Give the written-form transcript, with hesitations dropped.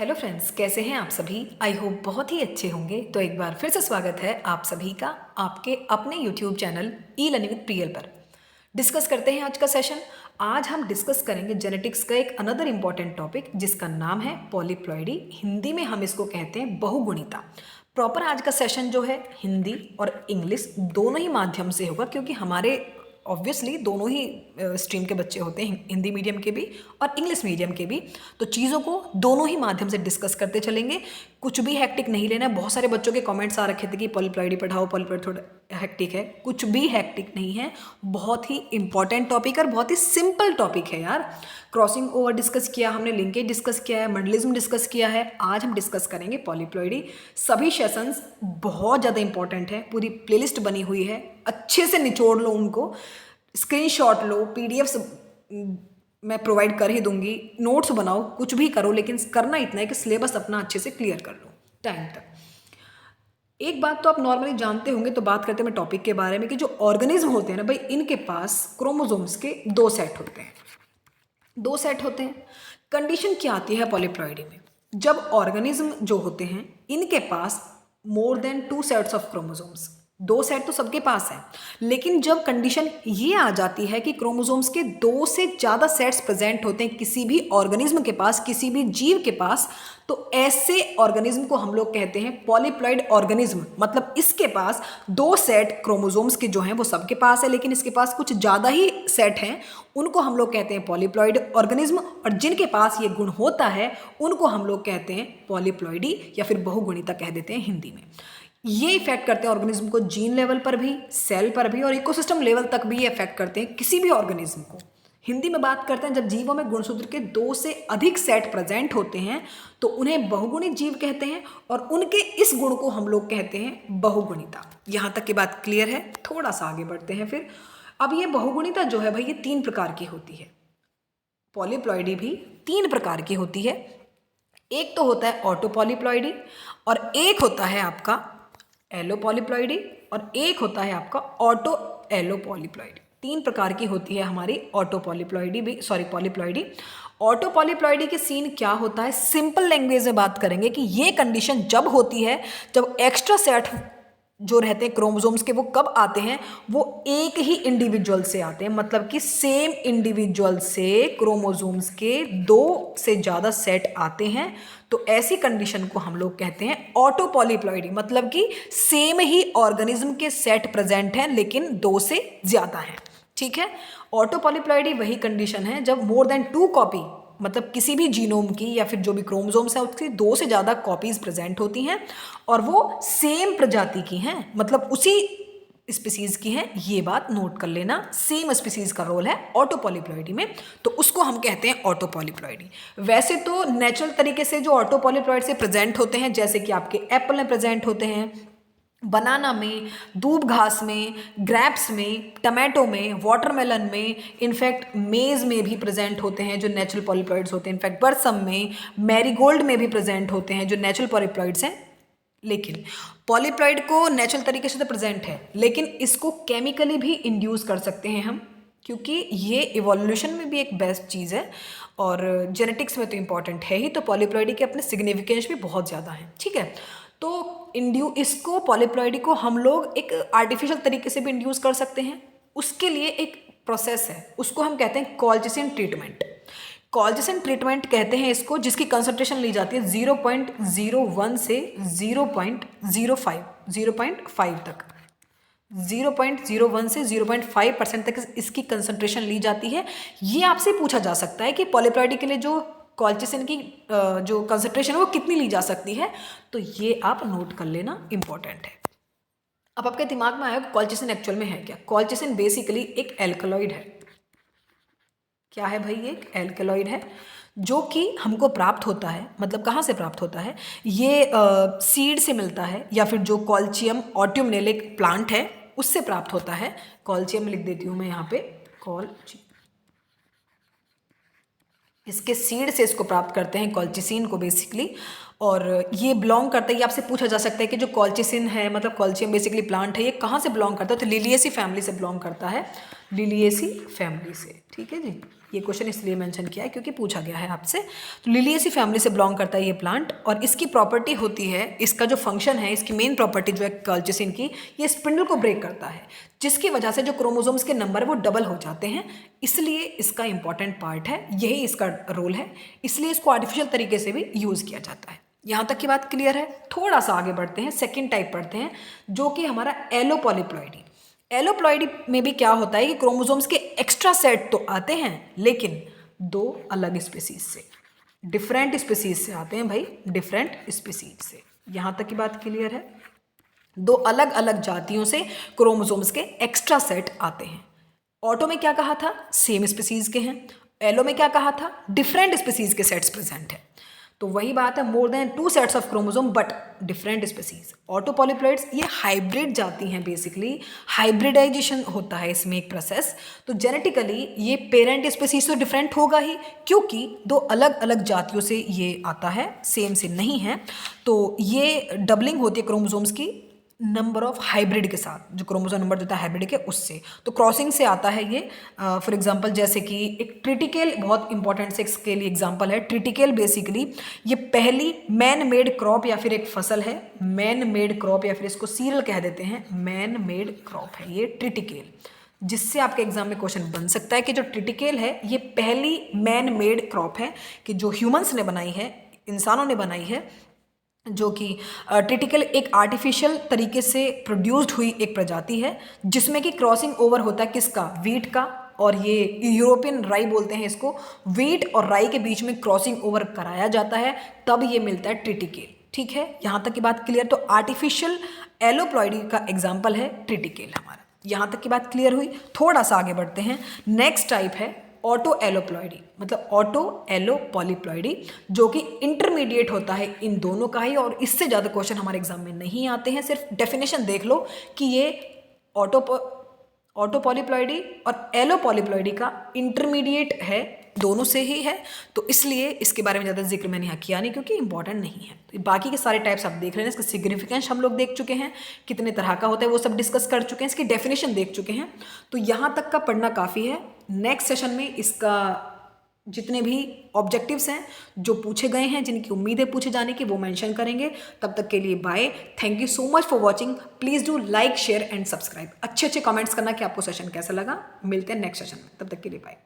Hello friends, कैसे हैं आप सभी। आई होप बहुत ही अच्छे होंगे। तो एक बार फिर से स्वागत है आप सभी का आपके अपने YouTube channel e learning with Priyal पर। डिस्कस करते हैं आज का सेशन। आज हम डिस्कस करेंगे जेनेटिक्स का एक अनदर इम्पॉर्टेंट टॉपिक जिसका नाम है पॉलीप्लॉइडी। हिंदी में हम इसको कहते हैं बहुगुणिता। प्रॉपर आज का सेशन जो है हिंदी और इंग्लिश दोनों ही माध्यम से होगा, क्योंकि हमारे ऑब्वियसली दोनों ही स्ट्रीम के बच्चे होते हैं, हिंदी मीडियम के भी और इंग्लिश मीडियम के भी। तो चीज़ों को दोनों ही माध्यम से डिस्कस करते चलेंगे। कुछ भी हैक्टिक नहीं लेना है। बहुत सारे बच्चों के कमेंट्स आ रखे थे कि पॉलीप्लॉइडी पढ़ाओ, पॉलीप्लॉइडी थोड़ा हैक्टिक है। कुछ भी हैक्टिक नहीं है, बहुत ही इंपॉर्टेंट टॉपिक और बहुत ही सिंपल टॉपिक है यार। क्रॉसिंग ओवर डिस्कस किया हमने, लिंकेज डिस्कस किया है, मॉडलिज्म डिस्कस किया है। आज हम डिस्कस करेंगे पॉलीप्लॉइडी। सभी सेशंस बहुत ज़्यादा इंपॉर्टेंट है, पूरी प्लेलिस्ट बनी हुई है, अच्छे से निचोड़ लो उनको, स्क्रीनशॉट लो, पीडीएफ्स मैं प्रोवाइड कर ही दूंगी, नोट्स बनाओ, कुछ भी करो, लेकिन करना इतना है कि सिलेबस अपना अच्छे से क्लियर कर लो टाइम तक। एक बात तो आप नॉर्मली जानते होंगे, तो बात करते हैं मैं टॉपिक के बारे में कि जो ऑर्गेनिज्म होते हैं ना भाई, इनके पास क्रोमोसोम्स के दो सेट होते हैं। दो सेट होते हैं। कंडीशन क्या आती है पॉलीप्लॉइडी में? जब ऑर्गेनिज्म जो होते हैं इनके पास more than 2 sets of chromosomes, 2 set तो सबके पास है, लेकिन जब कंडीशन ये आ जाती है कि क्रोमोसोम्स के 2 से ज़्यादा सेट्स प्रेजेंट होते हैं किसी भी ऑर्गेनिज्म के पास, किसी भी जीव के पास, तो ऐसे ऑर्गेनिज्म को हम लोग कहते हैं पॉलीप्लॉइड ऑर्गेनिज्म। मतलब इसके पास 2 सेट क्रोमोसोम्स के जो हैं वो सबके पास है, लेकिन इसके पास कुछ ज़्यादा ही सेट हैं, उनको हम लोग कहते हैं पॉलीप्लॉइड ऑर्गेनिज्म। और जिनके पास ये गुण होता है उनको हम लोग कहते हैं पॉलीप्लॉइडी या फिर बहुगुणिता कह देते हैं हिंदी में। ये इफेक्ट करते हैं ऑर्गेनिज्म को जीन लेवल पर भी, सेल पर भी और इकोसिस्टम लेवल तक भी ये इफेक्ट करते हैं किसी भी ऑर्गेनिज्म को। हिंदी में बात करते हैं, जब जीवों में गुणसूत्र के 2 से अधिक सेट प्रेजेंट होते हैं तो उन्हें बहुगुणित जीव कहते हैं, और उनके इस गुण को हम लोग कहते हैं बहुगुणिता। यहां तक की बात क्लियर है? थोड़ा सा आगे बढ़ते हैं फिर। अब ये बहुगुणिता जो है भाई, ये 3 प्रकार की होती है। पॉलीप्लॉइडी भी 3 प्रकार की होती है। एक तो होता है ऑटो पॉलीप्लॉइडी, और एक होता है आपका एलो पॉलीप्लॉइडी, और एक होता है आपका ऑटो एलो पॉलीप्लॉइडी। 3 प्रकार की होती है हमारी ऑटो पॉलीप्लॉइडी भी, सॉरी पॉलीप्लॉइडी। ऑटो पॉलीप्लॉइडी के सीन क्या होता है, सिंपल लैंग्वेज में बात करेंगे कि ये कंडीशन जब होती है जब एक्स्ट्रा सेट जो रहते हैं क्रोमोसोम्स के वो कब आते हैं, वो एक ही इंडिविजुअल से आते हैं। मतलब कि सेम इंडिविजुअल से क्रोमोसोम्स के 2 से ज़्यादा सेट आते हैं, तो ऐसी कंडीशन को हम लोग कहते हैं ऑटो पॉलीप्लॉइडी। मतलब कि सेम ही ऑर्गेनिज्म के सेट प्रेजेंट हैं लेकिन 2 से ज़्यादा हैं। ठीक है, ऑटो पॉलीप्लॉइडी वही कंडीशन है जब मोर देन 2 कॉपी, मतलब किसी भी जीनोम की या फिर जो भी क्रोमोसोम्स है उसकी 2 से ज़्यादा कॉपीज प्रेजेंट होती हैं और वो सेम प्रजाति की हैं, मतलब उसी स्पीसीज की हैं। ये बात नोट कर लेना, सेम स्पीसीज का रोल है ऑटो पॉलीप्लॉइडी में, तो उसको हम कहते हैं ऑटो पॉलीप्लॉइडी। वैसे तो नेचुरल तरीके से जो ऑटो पॉलीप्लॉइड से प्रेजेंट होते हैं, जैसे कि आपके एप्पल में प्रेजेंट होते हैं, बनाना में, दूब घास में, ग्रैप्स में, टमाटो में, वाटरमेलन में, इनफैक्ट मेज़ में भी प्रेजेंट होते हैं जो नेचुरल पॉलीप्लॉइड्स होते हैं। इनफैक्ट बरसम में, मैरीगोल्ड में भी प्रेजेंट होते हैं जो नेचुरल पॉलीप्लॉइड्स हैं। लेकिन पॉलीप्लॉइड को नेचुरल तरीके से तो प्रेजेंट है, लेकिन इसको केमिकली भी इंड्यूस कर सकते हैं हम, क्योंकि ये इवोल्यूशन में भी एक बेस्ट चीज़ है और जेनेटिक्स में तो इम्पॉर्टेंट है ही। तो पॉलीप्लॉइडी के अपने सिग्निफिकेंस भी बहुत ज़्यादा हैं। ठीक है, तो इसको पॉलीप्लॉइडी को हम लोग एक आर्टिफिशियल तरीके से भी इंड्यूस कर सकते हैं। उसके लिए एक प्रोसेस है, उसको हम कहते हैं कॉल्चिसिन ट्रीटमेंट। कॉल्चिसिन ट्रीटमेंट कहते हैं इसको, जिसकी कंसंट्रेशन ली जाती है 0.01 से 0.05 तक। 0.01 से 0.5% तक इसकी कंसंट्रेशन ली जाती है। ये आपसे पूछा जा सकता है कि पॉलीप्लॉइडी के लिए जो कॉल्चिसिन की जो कंसंट्रेशन है वो कितनी ली जा सकती है, तो ये आप नोट कर लेना, इंपॉर्टेंट है। अब आपके दिमाग में आया कॉल्चिसिन एक्चुअल में है क्या? कॉल्चिसिन बेसिकली एक एल्कलॉइड है। क्या है भाई? एक एल्कलॉइड है जो कि हमको प्राप्त होता है, मतलब कहाँ से प्राप्त होता है? ये सीड से मिलता है, या फिर जो कॉल्चियम ऑट्युमनेलिक प्लांट है उससे प्राप्त होता है। कॉल्चियम लिख देती हूँ मैं यहाँ पे, इसके सीड से इसको प्राप्त करते हैं कॉल्चिसिन को बेसिकली। और ये बिलोंग करता है, ये आपसे पूछा जा सकता है कि जो कॉल्चिसिन है, मतलब कॉल्चियम बेसिकली प्लांट है, ये कहाँ से बिलोंग करता है, तो लिलिएसी फैमिली से बिलोंग करता है, लिलिएसी फैमिली से। ठीक है जी, ये क्वेश्चन इसलिए मेंशन किया है क्योंकि पूछा गया है आपसे। तो लिलिएसी फैमिली से बिलोंग करता है ये प्लांट, और इसकी प्रॉपर्टी होती है, इसका जो फंक्शन है, इसकी मेन प्रॉपर्टी जो है कॉल्चिसिन की, ये स्पिंडल को ब्रेक करता है, जिसकी वजह से जो क्रोमोसोम्स के नंबर वो डबल हो जाते हैं, इसलिए इसका इंपॉर्टेंट पार्ट है, यही इसका रोल है, इसलिए इसको आर्टिफिशियल तरीके से भी यूज़ किया जाता है। यहाँ तक की बात क्लियर है। थोड़ा सा आगे बढ़ते हैं, सेकेंड टाइप पढ़ते हैं, जो कि हमारा एलोपॉलीप्लॉइडी। एलोप्लॉइडी में भी क्या होता है कि क्रोमोसोम्स के एक्स्ट्रा सेट तो आते हैं, लेकिन दो अलग स्पीसीज से, डिफरेंट स्पीसीज से आते हैं भाई, डिफरेंट स्पीसीज से। यहाँ तक की बात क्लियर है। दो अलग अलग जातियों से क्रोमोसोम्स के एक्स्ट्रा सेट आते हैं। ऑटो में क्या कहा था, सेम स्पीसीज के हैं। एलो में क्या कहा था, डिफरेंट स्पीसीज के सेट्स प्रेजेंट है। तो वही बात है, more than 2 sets of chromosome but different species. Auto polyploids ये हाइब्रिड जाती हैं, बेसिकली हाइब्रिडाइजेशन होता है इसमें एक प्रोसेस। तो जेनेटिकली ये पेरेंट स्पीसीज तो डिफरेंट होगा ही, क्योंकि दो अलग अलग जातियों से ये आता है, सेम से नहीं है। तो ये डबलिंग होती है क्रोमोसोम्स की नंबर ऑफ हाइब्रिड के साथ, जो क्रोमोसोम नंबर देता है हाइब्रिड के, उससे। तो क्रॉसिंग से आता है ये। फॉर एग्जांपल जैसे कि एक ट्रिटिकेल बहुत इंपॉर्टेंट से इसके लिए एग्जांपल है। ट्रिटिकेल बेसिकली ये पहली मैन मेड क्रॉप या फिर एक फसल है, मैन मेड क्रॉप या फिर इसको सीरियल कह देते हैं, मैन मेड क्रॉप है ये ट्रिटिकेल, जिससे आपके एग्जाम में क्वेश्चन बन सकता है कि जो ट्रिटिकेल है ये पहली मैन मेड क्रॉप है कि जो ह्यूमंस ने बनाई है, इंसानों ने बनाई है, जो कि ट्रिटिकल एक आर्टिफिशियल तरीके से प्रोड्यूस्ड हुई एक प्रजाति है, जिसमें कि क्रॉसिंग ओवर होता है किसका, वीट का, और ये यूरोपियन राई बोलते हैं इसको। वीट और राई के बीच में क्रॉसिंग ओवर कराया जाता है, तब ये मिलता है ट्रिटिकेल। ठीक है, यहाँ तक की बात क्लियर। तो आर्टिफिशियल एलोप्लॉइडी का एग्जाम्पल है ट्रिटिकेल हमारा। यहाँ तक की बात क्लियर हुई। थोड़ा सा आगे बढ़ते हैं। नेक्स्ट टाइप है ऑटो एलोप्लॉइडी, मतलब ऑटो एलोपॉलीप्लॉइडी, जो कि इंटरमीडिएट होता है इन दोनों का ही, और इससे ज़्यादा क्वेश्चन हमारे एग्जाम में नहीं आते हैं। सिर्फ डेफिनेशन देख लो कि ये ऑटो पॉलीप्लॉइडी और एलोपॉलीप्लॉइडी का इंटरमीडिएट है, दोनों से ही है, तो इसलिए इसके बारे में ज़्यादा जिक्र मैंने यहाँ किया नहीं, क्योंकि इंपॉर्टेंट नहीं है। तो बाकी के सारे टाइप्स आप देख रहे हैं, इसका सिग्निफिकेंस हम लोग देख चुके हैं, कितने तरह का होता है वो सब डिस्कस कर चुके हैं, इसकी डेफिनेशन देख चुके हैं। तो यहाँ तक का पढ़ना काफ़ी है। नेक्स्ट सेशन में इसका जितने भी ऑब्जेक्टिव्स हैं जो पूछे गए हैं, जिनकी उम्मीद है पूछे जाने की, वो मेंशन करेंगे। तब तक के लिए bye, thank you so much for watching. Please do like, share and subscribe. अच्छे अच्छे कमेंट्स करना कि आपको सेशन कैसा लगा। मिलते हैं नेक्स्ट सेशन में, तब तक के लिए बाय।